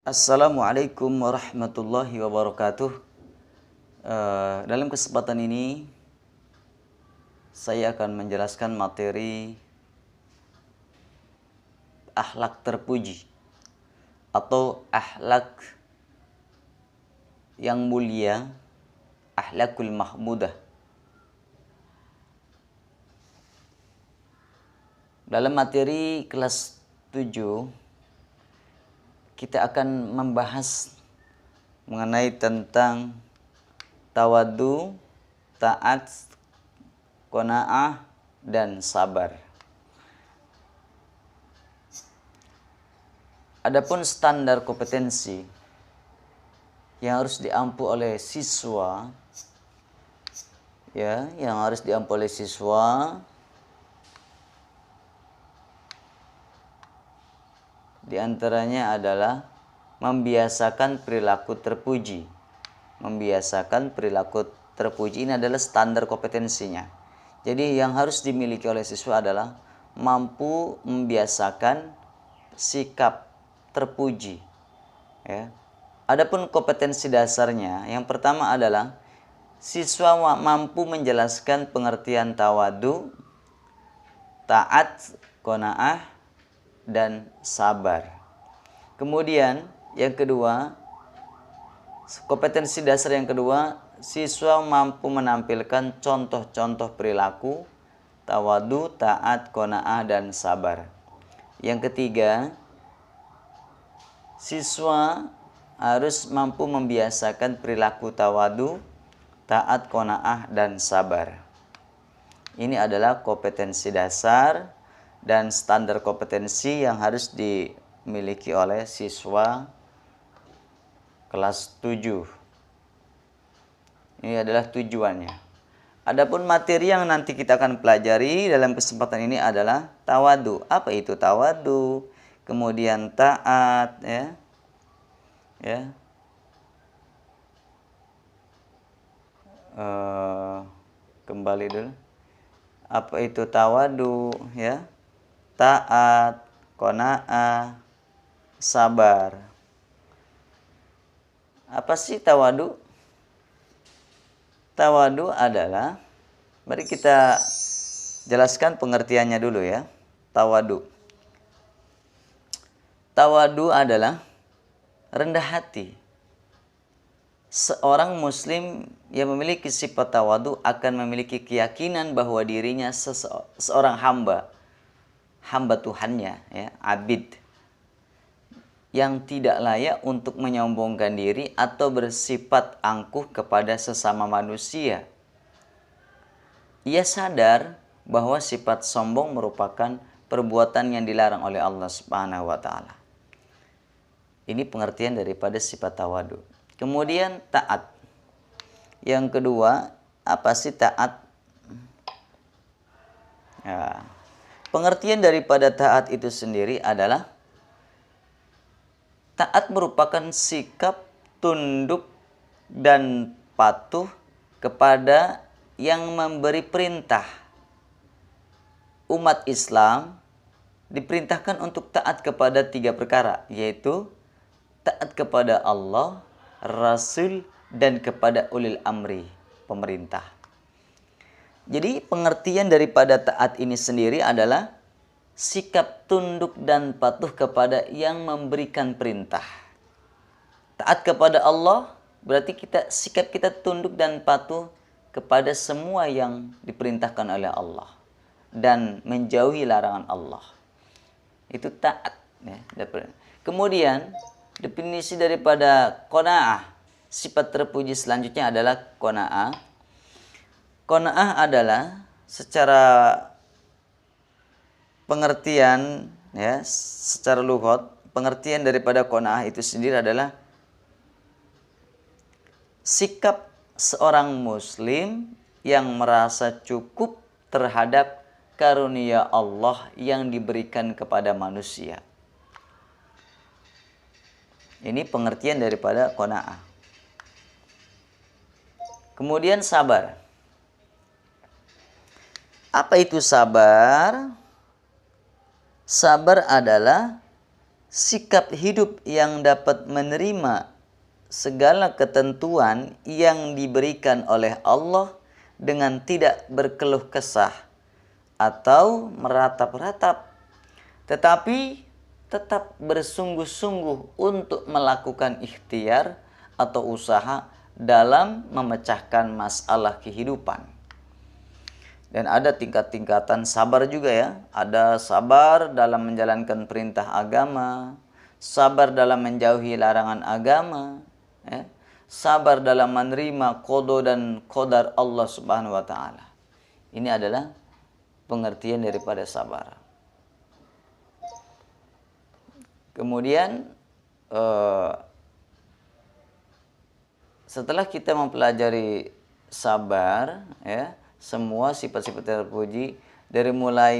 Assalamualaikum warahmatullahi wabarakatuh. Dalam kesempatan ini saya akan menjelaskan materi akhlak terpuji atau akhlak yang mulia, akhlakul mahmudah. Dalam materi kelas 7 kita akan membahas mengenai tentang tawadu, taat, qanaah, dan sabar. Adapun standar kompetensi yang harus diampu oleh siswa, di antaranya adalah membiasakan perilaku terpuji. Membiasakan perilaku terpuji ini adalah standar kompetensinya. Jadi yang harus dimiliki oleh siswa adalah mampu membiasakan sikap terpuji. Ya. Adapun kompetensi dasarnya, yang pertama adalah siswa mampu menjelaskan pengertian tawadu, taat, qanaah, dan sabar. Kemudian yang kedua, kompetensi dasar yang kedua, siswa mampu menampilkan contoh-contoh perilaku tawadu, taat, qanaah, dan sabar. Yang ketiga, siswa harus mampu membiasakan perilaku tawadu, taat, qanaah, dan sabar. Ini adalah kompetensi dasar dan standar kompetensi yang harus dimiliki oleh siswa kelas 7. Ini adalah tujuannya. Adapun materi yang nanti kita akan pelajari dalam kesempatan ini adalah tawadu. Apa itu tawadu? Kemudian taat, kembali dulu. Apa itu tawadu, ya? Taat, qanaah, sabar. Apa sih tawadu? Tawadu adalah, mari kita jelaskan pengertiannya dulu ya. Tawadu. Tawadu adalah rendah hati. Seorang muslim yang memiliki sifat tawadu akan memiliki keyakinan bahwa dirinya seorang hamba Tuhannya, ya, abid, yang tidak layak untuk menyombongkan diri atau bersifat angkuh kepada sesama manusia. Ia sadar bahwa sifat sombong merupakan perbuatan yang dilarang oleh Allah Subhanahu wa taala. Ini pengertian daripada sifat tawadu. Kemudian taat. Yang kedua, apa sih taat? Ya. Pengertian daripada taat itu sendiri adalah taat merupakan sikap tunduk dan patuh kepada yang memberi perintah. Umat Islam diperintahkan untuk taat kepada 3 perkara, yaitu taat kepada Allah, Rasul, dan kepada ulil amri, pemerintah. Jadi pengertian daripada taat ini sendiri adalah sikap tunduk dan patuh kepada yang memberikan perintah. Taat kepada Allah berarti sikap kita tunduk dan patuh kepada semua yang diperintahkan oleh Allah dan menjauhi larangan Allah. Itu taat. Ya. Kemudian definisi daripada qanaah, sifat terpuji selanjutnya adalah qanaah. Qanaah adalah secara pengertian, ya, secara lughat, pengertian daripada qanaah itu sendiri adalah sikap seorang muslim yang merasa cukup terhadap karunia Allah yang diberikan kepada manusia. Ini pengertian daripada qanaah. Kemudian sabar. Apa itu sabar? Sabar adalah sikap hidup yang dapat menerima segala ketentuan yang diberikan oleh Allah dengan tidak berkeluh kesah atau meratap-ratap, tetapi tetap bersungguh-sungguh untuk melakukan ikhtiar atau usaha dalam memecahkan masalah kehidupan. Dan ada tingkat-tingkatan sabar juga ya. Ada sabar dalam menjalankan perintah agama, sabar dalam menjauhi larangan agama, ya. Sabar dalam menerima qada dan qadar Allah Subhanahu wa taala. Ini adalah pengertian daripada sabar. Kemudian setelah kita mempelajari sabar, ya, semua sifat-sifat terpuji dari mulai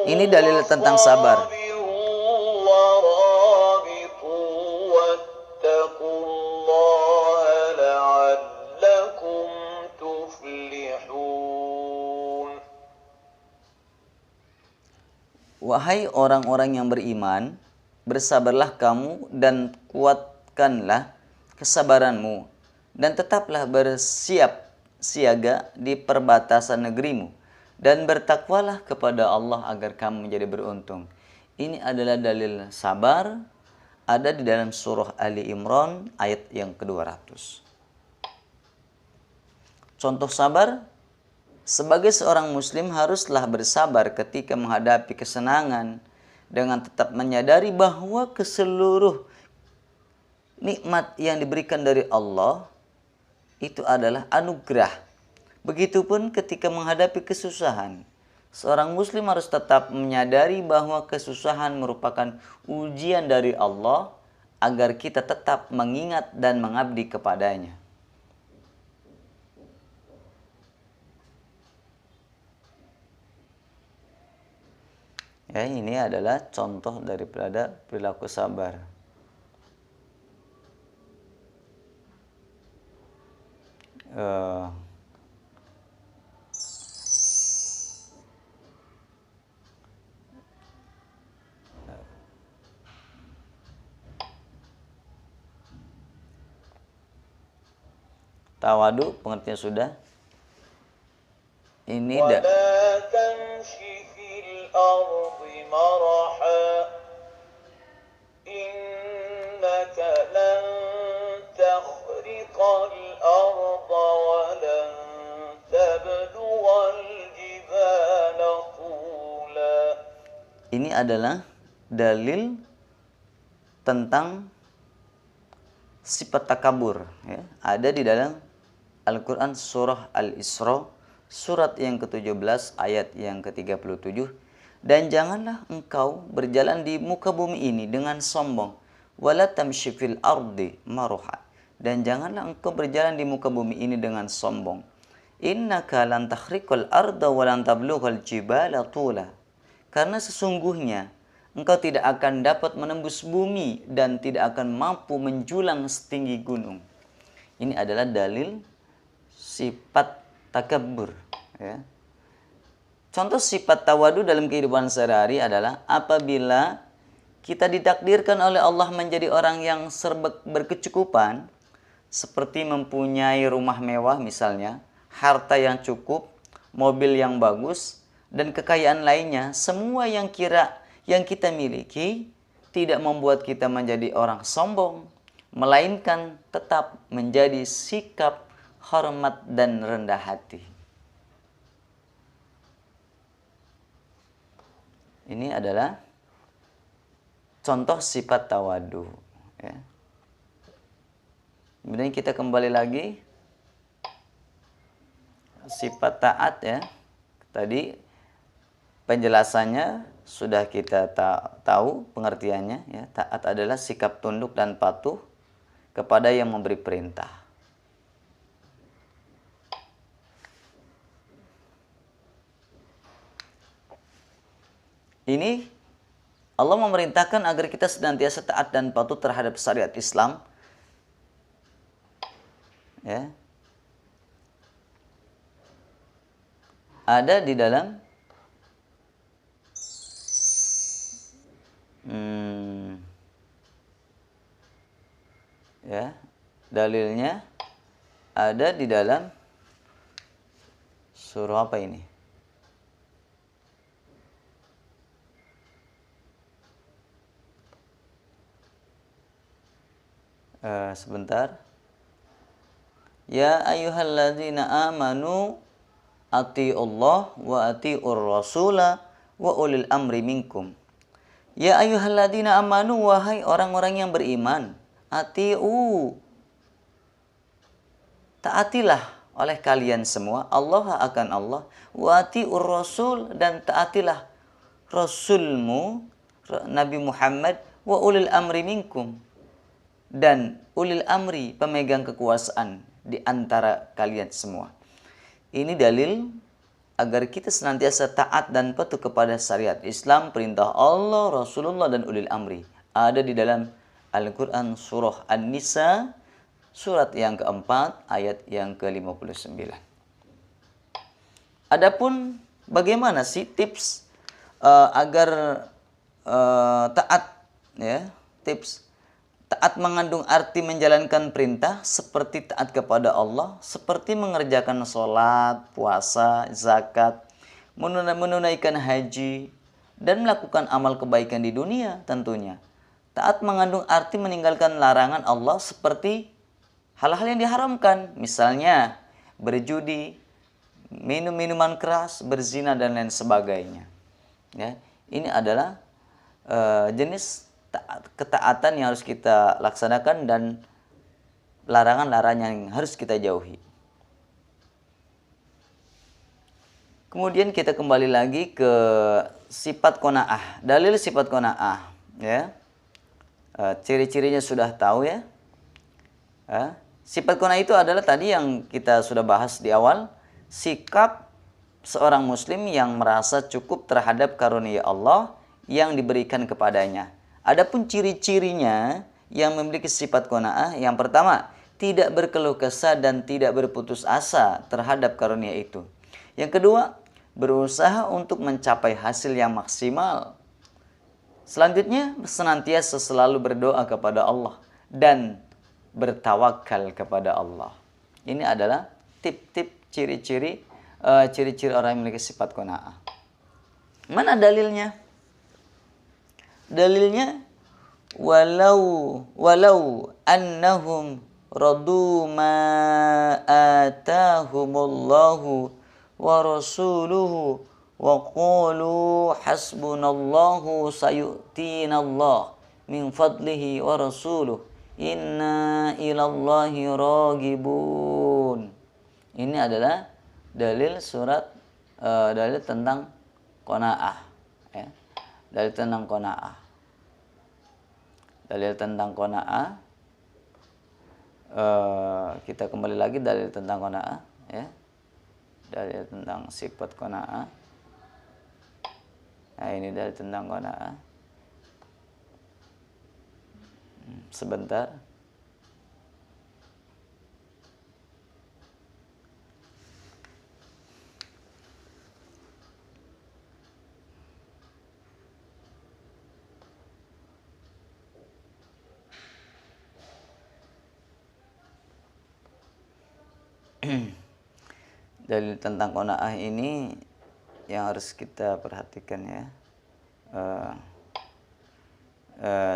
ini dalil tentang sabar. Wahai orang-orang yang beriman, bersabarlah kamu dan kuatkanlah kesabaranmu, dan tetaplah bersiap siaga di perbatasan negerimu, dan bertakwalah kepada Allah agar kamu menjadi beruntung. Ini adalah dalil sabar, ada di dalam surah Ali Imran ayat yang ke-200. Contoh sabar, sebagai seorang muslim haruslah bersabar ketika menghadapi kesenangan dengan tetap menyadari bahwa keseluruh nikmat yang diberikan dari Allah itu adalah anugerah. Begitupun ketika menghadapi kesusahan, seorang muslim harus tetap menyadari bahwa kesusahan merupakan ujian dari Allah agar kita tetap mengingat dan mengabdi kepadanya. Ya, ini adalah contoh daripada perilaku sabar. Tawadu pengertian sudah. Ini ini adalah dalil tentang sifat takabur, ya. Ada di dalam Al-Quran surah Al-Isra surat yang ke-17 ayat yang ke-37. Dan janganlah engkau berjalan di muka bumi ini dengan sombong, wala tamshi fil ardi maruha, dan janganlah engkau berjalan di muka bumi ini dengan sombong. Innaka lan takhriqal arda wa lan tablughal jibala tula, karena sesungguhnya engkau tidak akan dapat menembus bumi dan tidak akan mampu menjulang setinggi gunung. Ini adalah dalil sifat takabur, ya. Contoh sifat tawadu dalam kehidupan sehari-hari adalah apabila kita ditakdirkan oleh Allah menjadi orang yang serba berkecukupan, seperti mempunyai rumah mewah misalnya, harta yang cukup, mobil yang bagus, dan kekayaan lainnya, semua yang kita miliki tidak membuat kita menjadi orang sombong, melainkan tetap menjadi sikap hormat dan rendah hati. Ini adalah contoh sifat tawadu, ya. Kemudian kita kembali lagi sifat taat, ya. Tadi penjelasannya sudah kita tahu pengertiannya, ya. Taat adalah sikap tunduk dan patuh kepada yang memberi perintah. Ini Allah memerintahkan agar kita senantiasa taat dan patuh terhadap syariat Islam, ya. ada di dalam ya, dalilnya ada di dalam surah apa ini? Sebentar. Ya ayyuhalladzina amanu atiullah wa atiur rasula wa ulil amri minkum. Ya ayyuhalladzina amanu, wahai orang-orang yang beriman, taatilah oleh kalian semua Allah akan Allah, wa atiur rasul, dan taatilah rasulmu Nabi Muhammad, wa ulil amri minkum, dan ulil amri, pemegang kekuasaan di antara kalian semua. Ini dalil agar kita senantiasa taat dan patuh kepada syariat Islam, perintah Allah, Rasulullah, dan ulil amri. Ada di dalam Al-Quran surah An-Nisa, surat yang keempat, ayat yang ke-59. Adapun bagaimana sih tips agar taat, ya, tips taat mengandung arti menjalankan perintah seperti taat kepada Allah, seperti mengerjakan sholat, puasa, zakat, menunaikan haji, dan melakukan amal kebaikan di dunia tentunya. Taat mengandung arti meninggalkan larangan Allah seperti hal-hal yang diharamkan, misalnya berjudi, minum minuman keras, berzina, dan lain sebagainya. Ya, ini adalah jenis ketaatan yang harus kita laksanakan dan larangan-larangan yang harus kita jauhi. Kemudian kita kembali lagi ke sifat qanaah, dalil sifat qanaah, ya. Ciri-cirinya sudah tahu, ya. Sifat qanaah itu adalah tadi yang kita sudah bahas di awal, sikap seorang muslim yang merasa cukup terhadap karunia Allah yang diberikan kepadanya. Adapun ciri-cirinya yang memiliki sifat qanaah, yang pertama, tidak berkeluh kesah dan tidak berputus asa terhadap karunia itu. Yang kedua, berusaha untuk mencapai hasil yang maksimal. Selanjutnya, senantiasa selalu berdoa kepada Allah dan bertawakal kepada Allah. Ini adalah tip-tip ciri-ciri orang yang memiliki sifat qanaah. Mana dalilnya? Dalilnya, walau annahum radu ma atahumullahu wa rasuluhu wa qalu hasbunallahu sayu'tinallah min fadlihi wa rasuluhu inna ilallahi ragibun. Ini adalah dalil surat dalil tentang qanaah, ya. Dalil tentang qanaah. Dalil tentang qanaah. Kita kembali lagi dalil tentang qanaah, ya. Dalil tentang sifat qanaah. Nah, ini dalil tentang qanaah. Sebentar. Dalil tentang qanaah ini yang harus kita perhatikan, ya.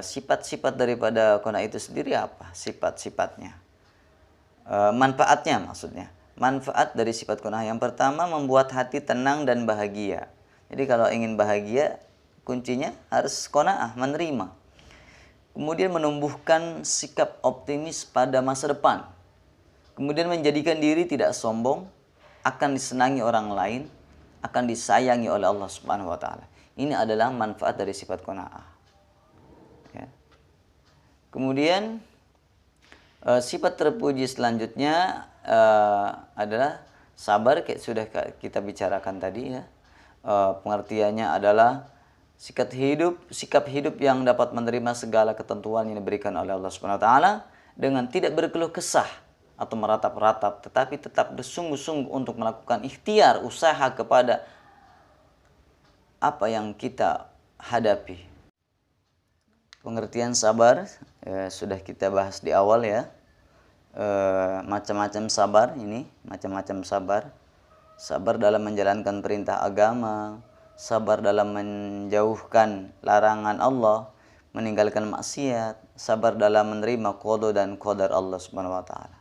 Sifat-sifat daripada qanaah itu sendiri apa? Sifat-sifatnya. Manfaatnya maksudnya. Manfaat dari sifat qanaah yang pertama, membuat hati tenang dan bahagia. Jadi kalau ingin bahagia, kuncinya harus qanaah, menerima. Kemudian menumbuhkan sikap optimis pada masa depan. Kemudian menjadikan diri tidak sombong, akan disenangi orang lain, akan disayangi oleh Allah Subhanahu wa taala. Ini adalah manfaat dari sifat qanaah. Ya. Kemudian sifat terpuji selanjutnya adalah sabar, kayak sudah kita bicarakan tadi, ya. Pengertiannya adalah sikap hidup yang dapat menerima segala ketentuan yang diberikan oleh Allah Subhanahu wa taala dengan tidak berkeluh kesah atau meratap-ratap, tetapi tetap bersungguh-sungguh untuk melakukan ikhtiar, usaha kepada apa yang kita hadapi. Pengertian sabar sudah kita bahas di awal ya. Macam-macam sabar ini, macam-macam sabar. Sabar dalam menjalankan perintah agama, sabar dalam menjauhkan larangan Allah, meninggalkan maksiat, sabar dalam menerima qada dan qadar Allah Subhanahu wa taala.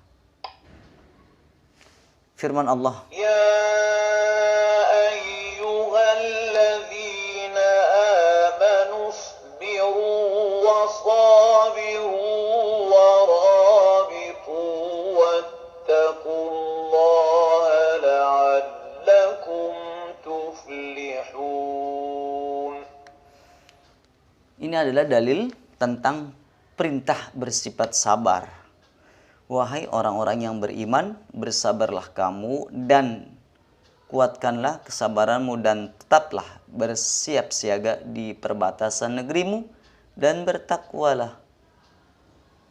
Firman Allah, يا أيها الذين آمنوا اصبروا وصابروا ورابطوا واتقوا الله لعلكم تفلحون. ini adalah dalil tentang perintah bersifat sabar. Wahai orang-orang yang beriman, bersabarlah kamu dan kuatkanlah kesabaranmu dan tetaplah bersiap siaga di perbatasan negerimu dan bertakwalah.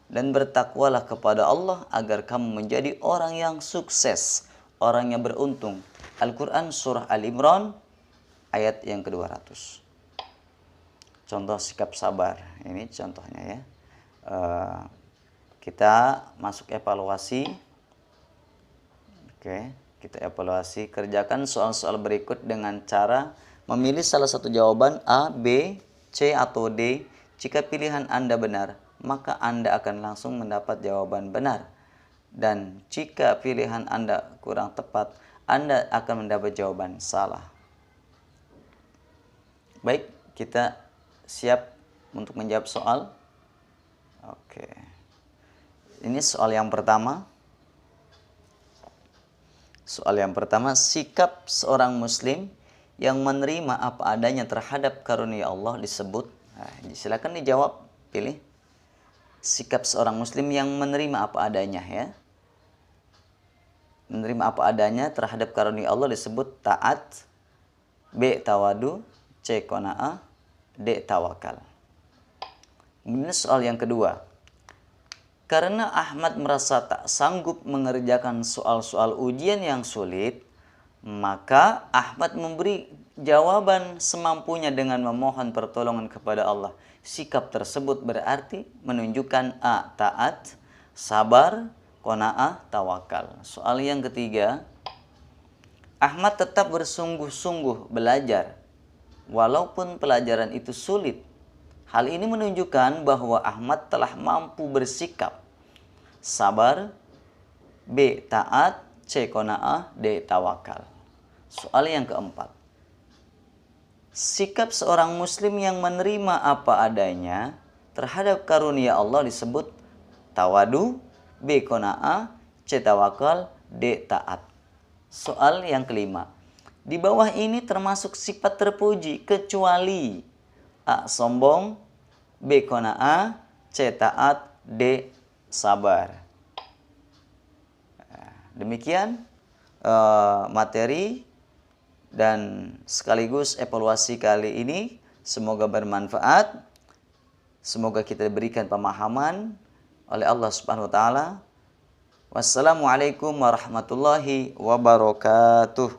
Dan bertakwalah kepada Allah agar kamu menjadi orang yang sukses, orang yang beruntung. Al-Quran Surah Al-Imran ayat yang ke-200. Contoh sikap sabar, ini contohnya ya. Kita masuk evaluasi. Oke, kita evaluasi. Kerjakan soal-soal berikut dengan cara memilih salah satu jawaban A, B, C, atau D. Jika pilihan Anda benar, maka Anda akan langsung mendapat jawaban benar. Dan jika pilihan Anda kurang tepat, Anda akan mendapat jawaban salah. Baik, kita siap untuk menjawab soal. Oke. Ini soal yang pertama. Soal yang pertama, sikap seorang muslim yang menerima apa adanya terhadap karunia Allah disebut. Nah, silakan dijawab, pilih. Sikap seorang muslim yang menerima apa adanya ya. Menerima apa adanya terhadap karunia Allah disebut taat. B. Tawadu. C. Qanaah. D. Tawakal. Kemudian soal yang kedua. Karena Ahmad merasa tak sanggup mengerjakan soal-soal ujian yang sulit, maka Ahmad memberi jawaban semampunya dengan memohon pertolongan kepada Allah. Sikap tersebut berarti menunjukkan A. Taat, sabar, qanaah, tawakal. Soal yang ketiga, Ahmad tetap bersungguh-sungguh belajar, walaupun pelajaran itu sulit. Hal ini menunjukkan bahwa Ahmad telah mampu bersikap sabar, B. Taat, C. Qanaah, D. Tawakal. Soal yang keempat. Sikap seorang muslim yang menerima apa adanya terhadap karunia Allah disebut tawadu, B. Qanaah, C. Tawakal, D. Taat. Soal yang kelima. Di bawah ini termasuk sifat terpuji kecuali A. Sombong, B. Qanaah, C. Taat, D. Sabar. Demikian materi dan sekaligus evaluasi kali ini. Semoga bermanfaat. Semoga kita diberikan pemahaman oleh Allah Subhanahu wa taala. Wassalamualaikum warahmatullahi wabarakatuh.